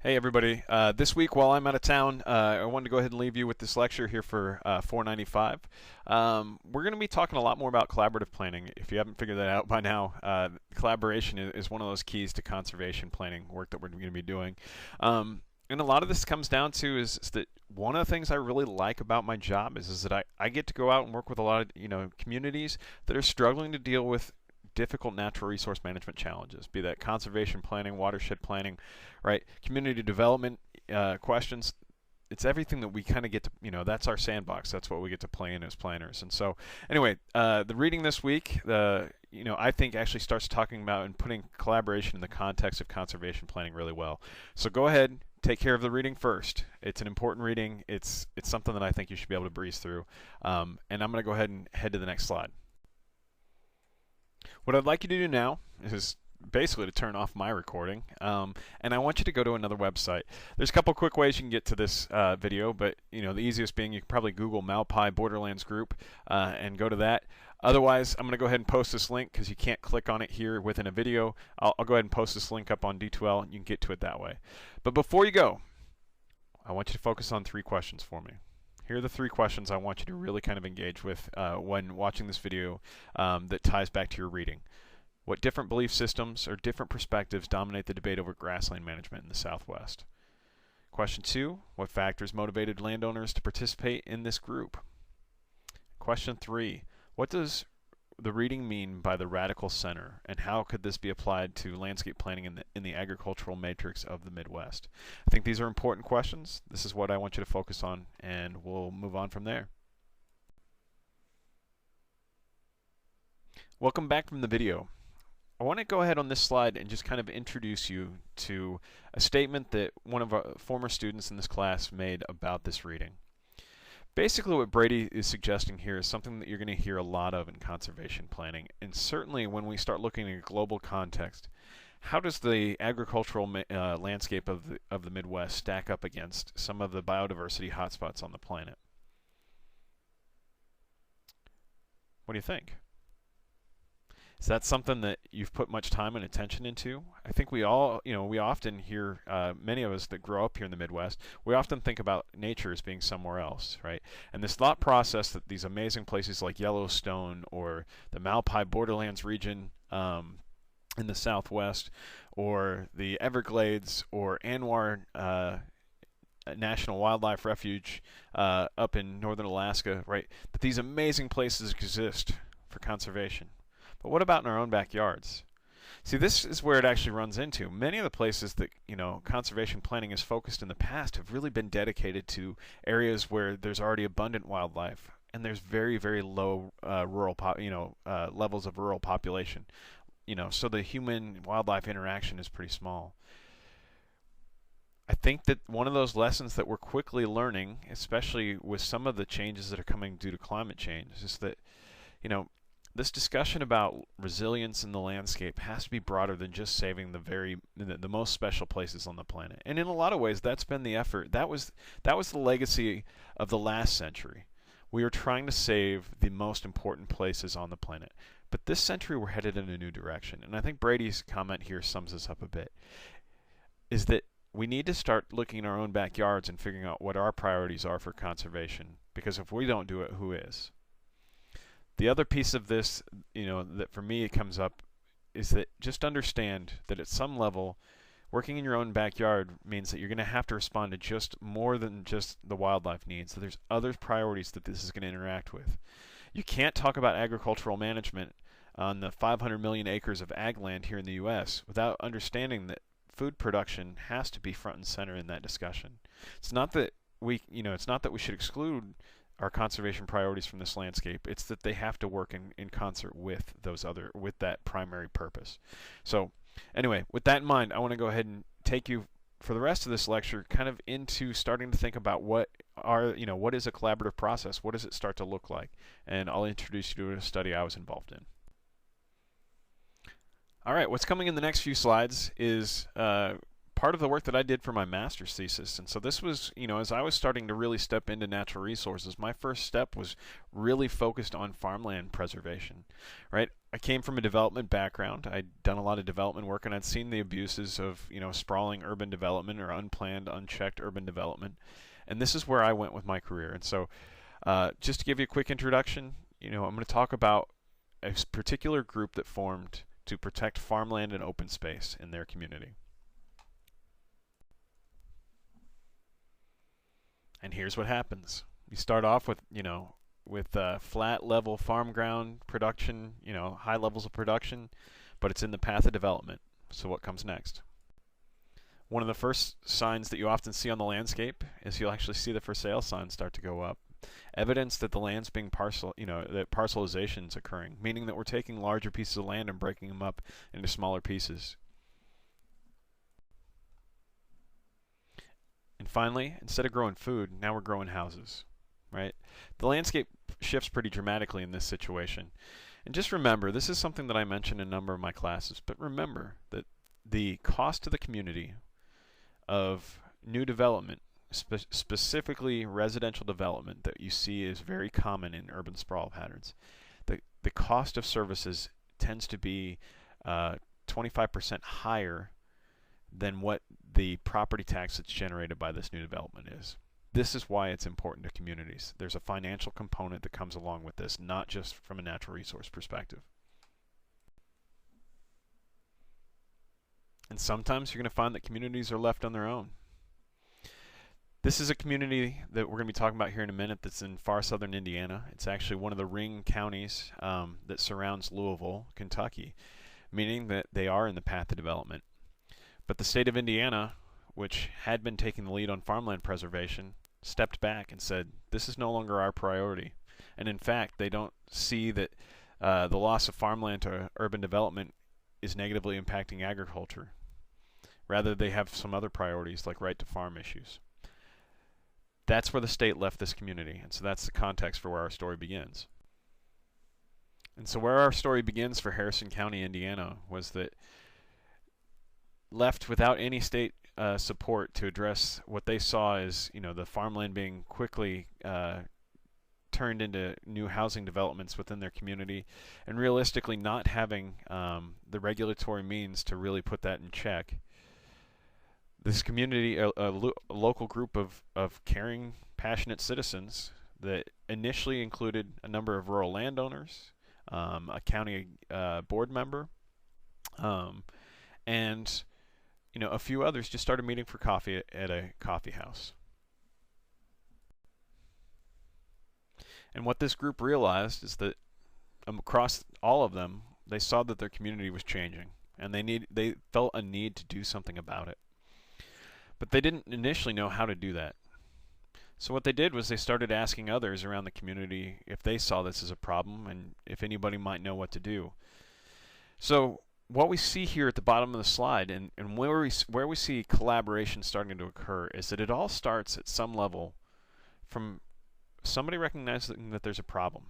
Hey everybody, this week while I'm out of town, I wanted to go ahead and leave you with this lecture here for 495. We're going to be talking a lot more about collaborative planning. If you haven't figured that out by now, collaboration is one of those keys to conservation planning work that we're going to be doing. And a lot of this comes down to is that one of the things I really like about my job is that I get to go out and work with a lot of communities that are struggling to deal with difficult natural resource management challenges, be that conservation planning, watershed planning, right? Community development questions. It's everything that we kind of get to, that's our sandbox. That's what we get to play in as planners. And so, anyway, the reading this week, I think actually starts talking about and putting collaboration in the context of conservation planning really well. So go ahead, take care of the reading first. It's an important reading. It's something that I think you should be able to breeze through. And I'm going to go ahead and head to the next slide. What I'd like you to do now is basically to turn off my recording, and I want you to go to another website. There's a couple quick ways you can get to this video, but the easiest being you can probably Google Malpai Borderlands Group and go to that. Otherwise, I'm going to go ahead and post this link because you can't click on it here within a video. I'll go ahead and post this link up on D2L. You can get to it that way. But before you go, I want you to focus on 3 questions for me. Here are the 3 questions I want you to really kind of engage with when watching this video that ties back to your reading. What different belief systems or different perspectives dominate the debate over grassland management in the Southwest? Question 2, what factors motivated landowners to participate in this group? Question 3, what does the reading mean by the radical center, and how could this be applied to landscape planning in the agricultural matrix of the Midwest? I think these are important questions. This is what I want you to focus on, and we'll move on from there. Welcome back from the video. I want to go ahead on this slide and just kind of introduce you to a statement that one of our former students in this class made about this reading. Basically, what Brady is suggesting here is something that you're going to hear a lot of in conservation planning, and certainly when we start looking at a global context. How does the agricultural landscape of the Midwest stack up against some of the biodiversity hotspots on the planet? What do you think? Is that something that you've put much time and attention into? I think we all, we often hear, many of us that grow up here in the Midwest, we often think about nature as being somewhere else, right? And this thought process that these amazing places like Yellowstone or the Malpai Borderlands region in the Southwest, or the Everglades, or Anwar National Wildlife Refuge up in northern Alaska, right? That these amazing places exist for conservation. But what about in our own backyards? See, this is where it actually runs into. Many of the places that conservation planning has focused in the past have really been dedicated to areas where there's already abundant wildlife and there's very, very low rural, levels of rural population. So the human-wildlife interaction is pretty small. I think that one of those lessons that we're quickly learning, especially with some of the changes that are coming due to climate change, is that this discussion about resilience in the landscape has to be broader than just saving the most special places on the planet. And in a lot of ways, that's been the effort. That was the legacy of the last century. We were trying to save the most important places on the planet. But this century, we're headed in a new direction. And I think Brady's comment here sums this up a bit, is that we need to start looking in our own backyards and figuring out what our priorities are for conservation. Because if we don't do it, who is? The other piece of this, that for me it comes up, is that just understand that at some level, working in your own backyard means that you're going to have to respond to just more than just the wildlife needs. So there's other priorities that this is going to interact with. You can't talk about agricultural management on the 500 million acres of ag land here in the U.S. without understanding that food production has to be front and center in that discussion. It's not that we should exclude our conservation priorities from this landscape. It's that they have to work in concert with that primary purpose. So anyway, with that in mind, I want to go ahead and take you for the rest of this lecture kind of into starting to think about what is a collaborative process? What does it start to look like? And I'll introduce you to a study I was involved in. All right, what's coming in the next few slides is part part of the work that I did for my master's thesis. And so this was, as I was starting to really step into natural resources, my first step was really focused on farmland preservation, right? I came from a development background. I'd done a lot of development work, and I'd seen the abuses of, sprawling urban development or unplanned, unchecked urban development. And this is where I went with my career. And so just to give you a quick introduction, I'm going to talk about a particular group that formed to protect farmland and open space in their community. And here's what happens. You start off with, flat level farm ground production, high levels of production, but it's in the path of development. So what comes next? One of the first signs that you often see on the landscape is you'll actually see the for sale signs start to go up. Evidence that the land's being that parcelization is occurring, meaning that we're taking larger pieces of land and breaking them up into smaller pieces. And finally, instead of growing food, now we're growing houses, right? The landscape shifts pretty dramatically in this situation. And just remember, this is something that I mentioned in a number of my classes, but remember that the cost to the community of new development, specifically residential development that you see is very common in urban sprawl patterns. The cost of services tends to be 25% higher than what the property tax that's generated by this new development is. This is why it's important to communities. There's a financial component that comes along with this, not just from a natural resource perspective. And sometimes you're going to find that communities are left on their own. This is a community that we're going to be talking about here in a minute that's in far southern Indiana. It's actually one of the ring counties that surrounds Louisville, Kentucky, meaning that they are in the path of development. But the state of Indiana, which had been taking the lead on farmland preservation, stepped back and said, this is no longer our priority. And in fact, they don't see that the loss of farmland to urban development is negatively impacting agriculture. Rather, they have some other priorities like right to farm issues. That's where the state left this community, and so that's the context for where our story begins. And so where our story begins for Harrison County, Indiana, was that left without any state support to address what they saw as, the farmland being quickly turned into new housing developments within their community, and realistically not having the regulatory means to really put that in check. This community, a local group of caring, passionate citizens that initially included a number of rural landowners, a county board member, and a few others just started meeting for coffee at a coffee house. And what this group realized is that across all of them, they saw that their community was changing, and they felt a need to do something about it. But they didn't initially know how to do that. So what they did was they started asking others around the community if they saw this as a problem and if anybody might know what to do. So what we see here at the bottom of the slide and where we see collaboration starting to occur is that it all starts at some level from somebody recognizing that there's a problem.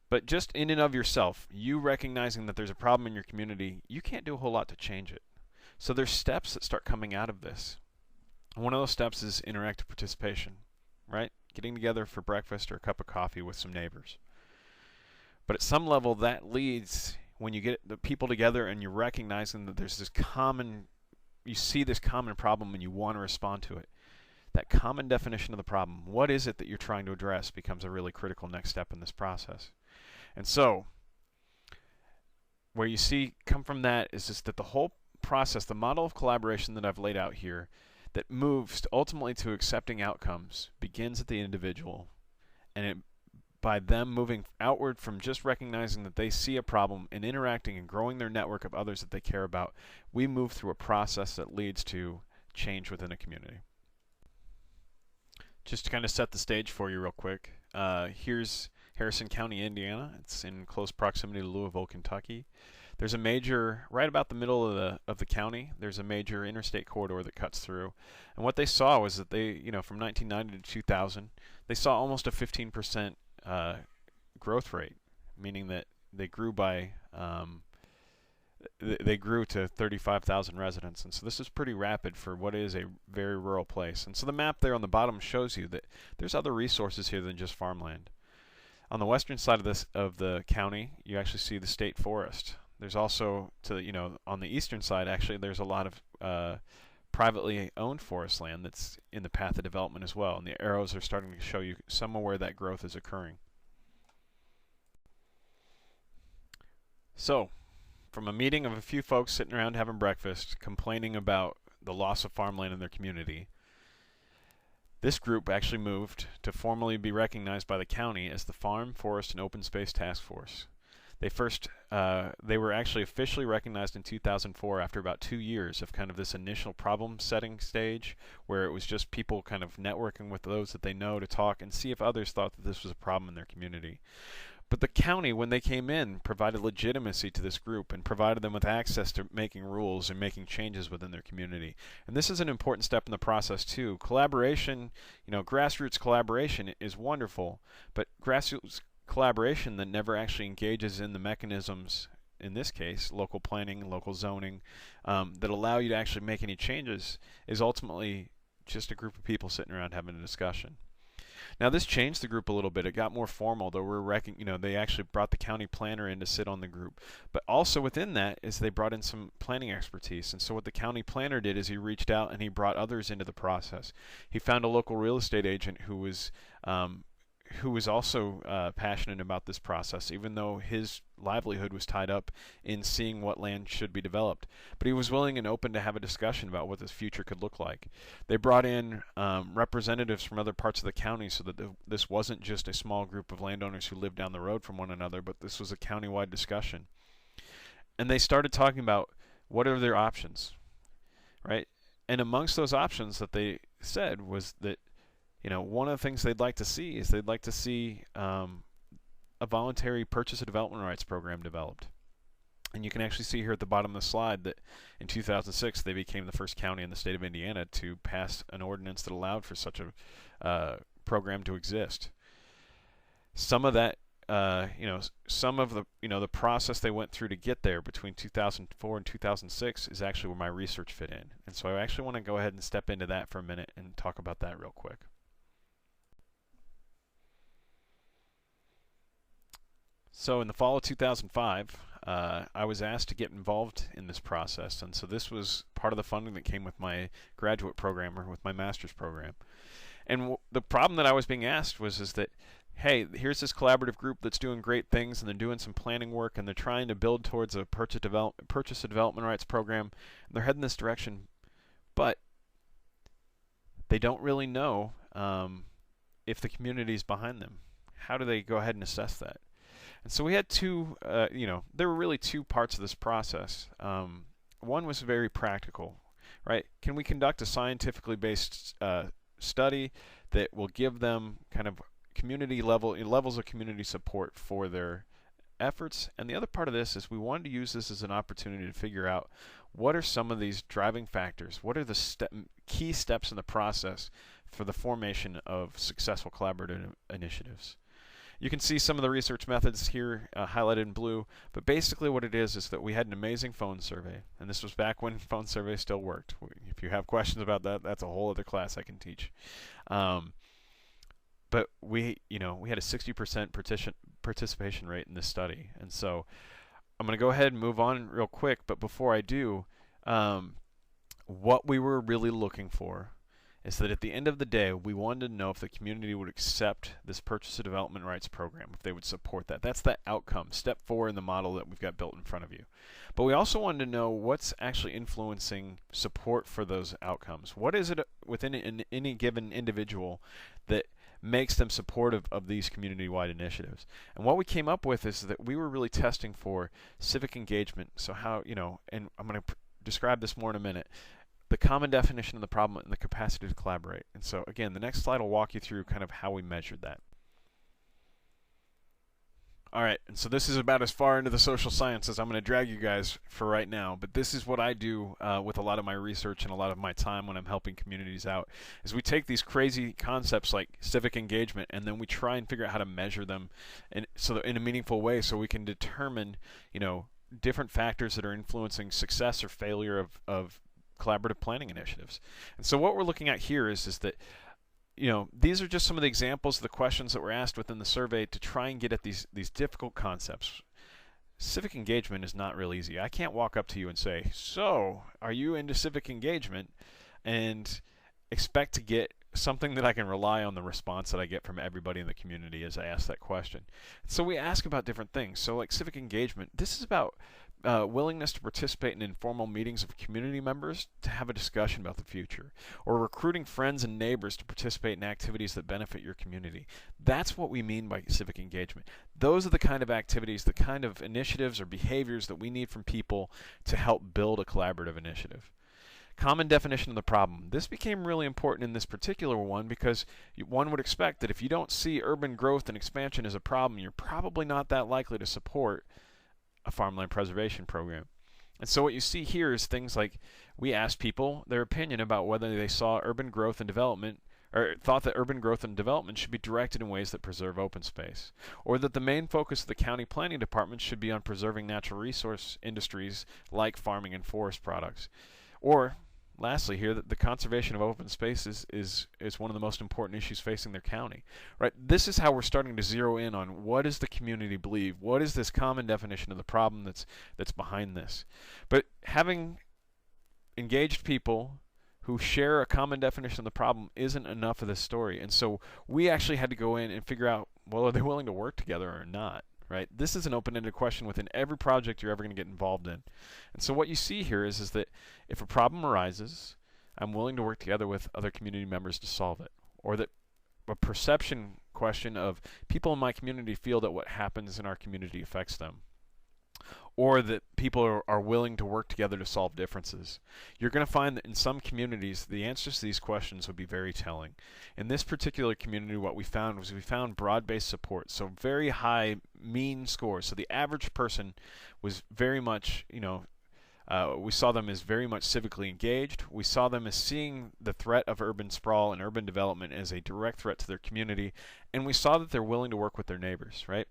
But just in and of yourself, you recognizing that there's a problem in your community, you can't do a whole lot to change it. So there's steps that start coming out of this. One of those steps is interactive participation, right? Getting together for breakfast or a cup of coffee with some neighbors. But at some level, that leads, when you get the people together and you're recognizing that there's you see this common problem and you want to respond to it. That common definition of the problem, what is it that you're trying to address, becomes a really critical next step in this process. And so, where you see come from that is just that the whole process, the model of collaboration that I've laid out here, that moves ultimately to accepting outcomes, begins at the individual, and by them moving outward from just recognizing that they see a problem and interacting and growing their network of others that they care about, we move through a process that leads to change within a community. Just to kind of set the stage for you real quick, here's Harrison County, Indiana. It's in close proximity to Louisville, Kentucky. There's a major, right about the middle of the county, there's a major interstate corridor that cuts through. And what they saw was that they, from 1990 to 2000, they saw almost a 15% growth rate, meaning that they grew by they grew to 35,000 residents, and so this is pretty rapid for what is a very rural place. And so the map there on the bottom shows you that there's other resources here than just farmland. On the western side of the county, you actually see the state forest. There's also, on the eastern side, actually, there's a lot of privately owned forest land that's in the path of development as well, and the arrows are starting to show you some of where that growth is occurring. So, from a meeting of a few folks sitting around having breakfast, complaining about the loss of farmland in their community, this group actually moved to formally be recognized by the county as the Farm, Forest, and Open Space Task Force. They were actually officially recognized in 2004 after about 2 years of kind of this initial problem setting stage where it was just people kind of networking with those that they know to talk and see if others thought that this was a problem in their community. But the county, when they came in, provided legitimacy to this group and provided them with access to making rules and making changes within their community. And this is an important step in the process too. Collaboration, grassroots collaboration is wonderful, but grassroots collaboration that never actually engages in the mechanisms, in this case, local planning, local zoning, that allow you to actually make any changes is ultimately just a group of people sitting around having a discussion. Now this changed the group a little bit. It got more formal, though they actually brought the county planner in to sit on the group. But also within that is they brought in some planning expertise. And so what the county planner did is he reached out and he brought others into the process. He found a local real estate agent who was also passionate about this process, even though his livelihood was tied up in seeing what land should be developed. But he was willing and open to have a discussion about what this future could look like. They brought in representatives from other parts of the county so that this wasn't just a small group of landowners who lived down the road from one another, but this was a countywide discussion. And they started talking about what are their options, right? And amongst those options that they said was that one of the things they'd like to see is a voluntary purchase of development rights program developed. And you can actually see here at the bottom of the slide that in 2006 they became the first county in the state of Indiana to pass an ordinance that allowed for such a program to exist. Some of that, some of the process they went through to get there between 2004 and 2006 is actually where my research fit in. And so I actually want to go ahead and step into that for a minute and talk about that real quick. So in the fall of 2005, I was asked to get involved in this process, and so this was part of the funding that came with my graduate program or with my master's program. And the problem that I was being asked is that, hey, here's this collaborative group that's doing great things, and they're doing some planning work, and they're trying to build towards a purchase of development rights program, and they're heading this direction, but they don't really know if the community is behind them. How do they go ahead and assess that? And so we had there were really two parts of this process. One was very practical, right? Can we conduct a scientifically based study that will give them kind of levels of community support for their efforts? And the other part of this is we wanted to use this as an opportunity to figure out what are some of these driving factors, what are the key steps in the process for the formation of successful collaborative initiatives. You can see some of the research methods here highlighted in blue, but basically what it is that we had an amazing phone survey, and this was back when phone surveys still worked. If you have questions about that, that's a whole other class I can teach. But we had a 60% participation rate in this study, and so I'm going to go ahead and move on real quick, but before I do, what we were really looking for is that at the end of the day, we wanted to know if the community would accept this purchase of development rights program, if they would support that. That's the outcome, step 4 in the model that we've got built in front of you. But we also wanted to know what's actually influencing support for those outcomes. What is it within any given individual that makes them supportive of these community-wide initiatives? And what we came up with is that we were really testing for civic engagement. So how, and I'm going to describe this more in a minute, the common definition of the problem and the capacity to collaborate. And so again, the next slide will walk you through kind of how we measured that. All right, and so this is about as far into the social sciences I'm going to drag you guys for right now, but this is what I do with a lot of my research and a lot of my time when I'm helping communities out, is we take these crazy concepts like civic engagement and then we try and figure out how to measure them in a meaningful way so we can determine, different factors that are influencing success or failure of collaborative planning initiatives. And so what we're looking at here is that these are just some of the examples of the questions that were asked within the survey to try and get at these difficult concepts. Civic engagement is not real easy. I can't walk up to you and say, so, are you into civic engagement? And expect to get something that I can rely on the response that I get from everybody in the community as I ask that question. So we ask about different things. So like civic engagement, this is about willingness to participate in informal meetings of community members to have a discussion about the future, or recruiting friends and neighbors to participate in activities that benefit your community. That's what we mean by civic engagement. Those are the kind of activities, the kind of initiatives or behaviors that we need from people to help build a collaborative initiative. Common definition of the problem. This became really important in this particular one because one would expect that if you don't see urban growth and expansion as a problem, you're probably not that likely to support a farmland preservation program. And so what you see here is things like we asked people their opinion about whether they saw urban growth and development or thought that urban growth and development should be directed in ways that preserve open space, or that the main focus of the county planning department should be on preserving natural resource industries like farming and forest products. Or lastly here, that the conservation of open spaces is one of the most important issues facing their county. Right? This is how we're starting to zero in on what does the community believe? What is this common definition of the problem that's behind this? But having engaged people who share a common definition of the problem isn't enough of this story. And so we actually had to go in and figure out, well, are they willing to work together or not? Right? This is an open-ended question within every project you're ever going to get involved in. And so what you see here is that if a problem arises, I'm willing to work together with other community members to solve it. Or that a perception question of people in my community feel that what happens in our community affects them. Or that people are willing to work together to solve differences. You're going to find that in some communities, the answers to these questions would be very telling. In this particular community, what we found was we found broad-based support, so very high mean scores. So the average person was very much, we saw them as very much civically engaged. We saw them as seeing the threat of urban sprawl and urban development as a direct threat to their community, and we saw that they're willing to work with their neighbors, right?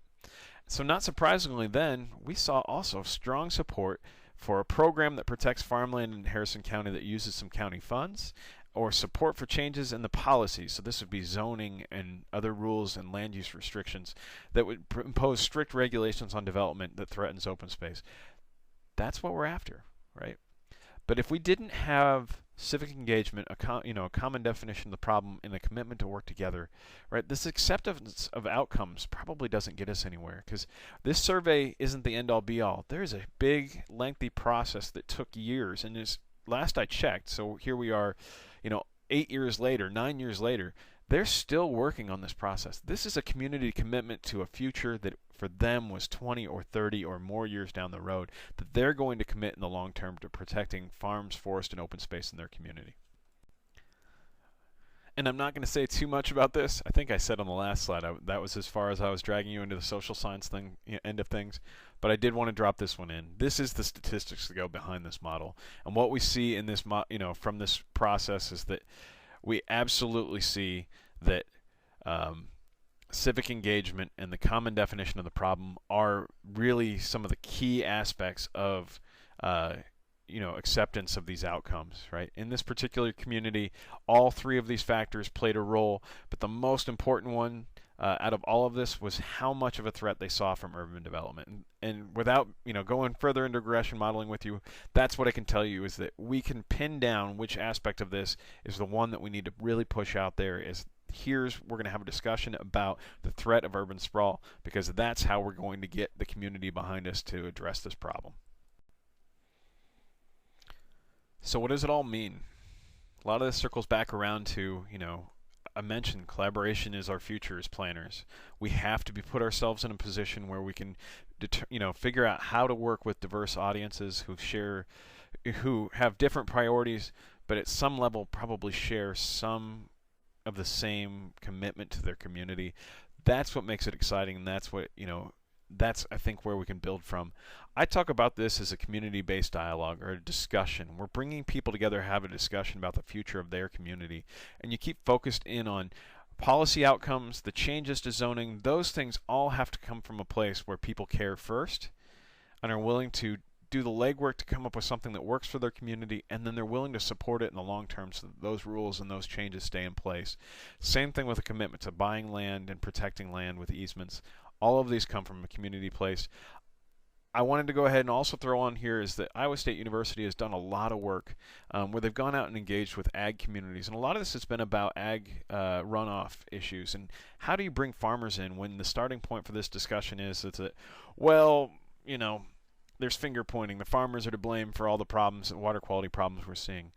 So not surprisingly then, we saw also strong support for a program that protects farmland in Harrison County that uses some county funds, or support for changes in the policies. So this would be zoning and other rules and land use restrictions that would impose strict regulations on development that threatens open space. That's what we're after, right? But if we didn't have civic engagement, a common definition of the problem, and a commitment to work together, right? This acceptance of outcomes probably doesn't get us anywhere, because this survey isn't the end-all be-all. There's a big, lengthy process that took years, and as last I checked, so here we are, 8 years later, 9 years later, they're still working on this process. This is a community commitment to a future that for them was 20 or 30 or more years down the road, that they're going to commit in the long term to protecting farms, forest, and open space in their community. And I'm not going to say too much about this. I think I said on the last slide that was as far as I was dragging you into the social science end of things. But I did want to drop this one in. This is the statistics that go behind this model. And what we see in this, from this process is that we absolutely see that civic engagement and the common definition of the problem are really some of the key aspects of acceptance of these outcomes, right? In this particular community, all three of these factors played a role, but the most important one out of all of this was how much of a threat they saw from urban development. And without going further into regression modeling with you, that's what I can tell you is that we can pin down which aspect of this is the one that we need to really push out there. We're going to have a discussion about the threat of urban sprawl, because that's how we're going to get the community behind us to address this problem. So what does it all mean? A lot of this circles back around to, I mentioned collaboration is our future as planners. We have to put ourselves in a position where we can, figure out how to work with diverse audiences who have different priorities, but at some level probably share some of the same commitment to their community. That's what makes it exciting, and that's what, that's, I think, where we can build from. I talk about this as a community-based dialogue or a discussion. We're bringing people together to have a discussion about the future of their community. And you keep focused in on policy outcomes, the changes to zoning. Those things all have to come from a place where people care first, and are willing to do the legwork to come up with something that works for their community, and then they're willing to support it in the long term so that those rules and those changes stay in place. Same thing with a commitment to buying land and protecting land with easements. All of these come from a community place. I wanted to go ahead and also throw on here is that Iowa State University has done a lot of work where they've gone out and engaged with ag communities. And a lot of this has been about ag runoff issues. And how do you bring farmers in when the starting point for this discussion is that, well, you know, there's finger pointing. The farmers are to blame for all the problems and water quality problems we're seeing.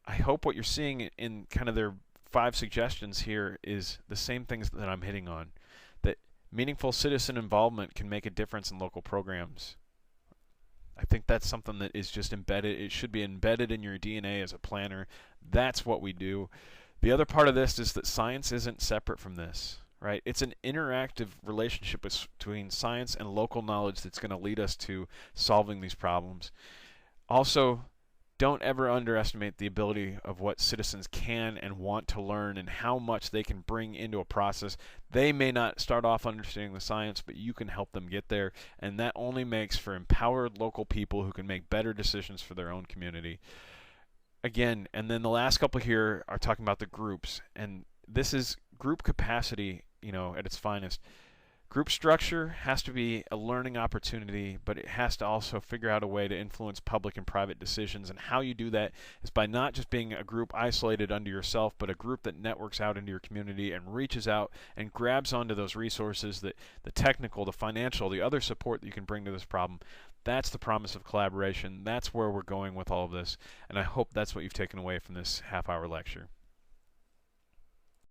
I hope what you're seeing in kind of their 5 suggestions here is the same things that I'm hitting on. That meaningful citizen involvement can make a difference in local programs. I think that's something that is just embedded. It should be embedded in your DNA as a planner. That's what we do. The other part of this is that science isn't separate from this. Right? It's an interactive relationship between science and local knowledge that's going to lead us to solving these problems. Also, don't ever underestimate the ability of what citizens can and want to learn and how much they can bring into a process. They may not start off understanding the science, but you can help them get there, and that only makes for empowered local people who can make better decisions for their own community. Again, and then the last couple here are talking about the groups, and this is group capacity, at its finest. Group structure has to be a learning opportunity, but it has to also figure out a way to influence public and private decisions. And how you do that is by not just being a group isolated unto yourself, but a group that networks out into your community and reaches out and grabs onto those resources, that the technical, the financial, the other support that you can bring to this problem. That's the promise of collaboration. That's where we're going with all of this. And I hope that's what you've taken away from this half-hour lecture.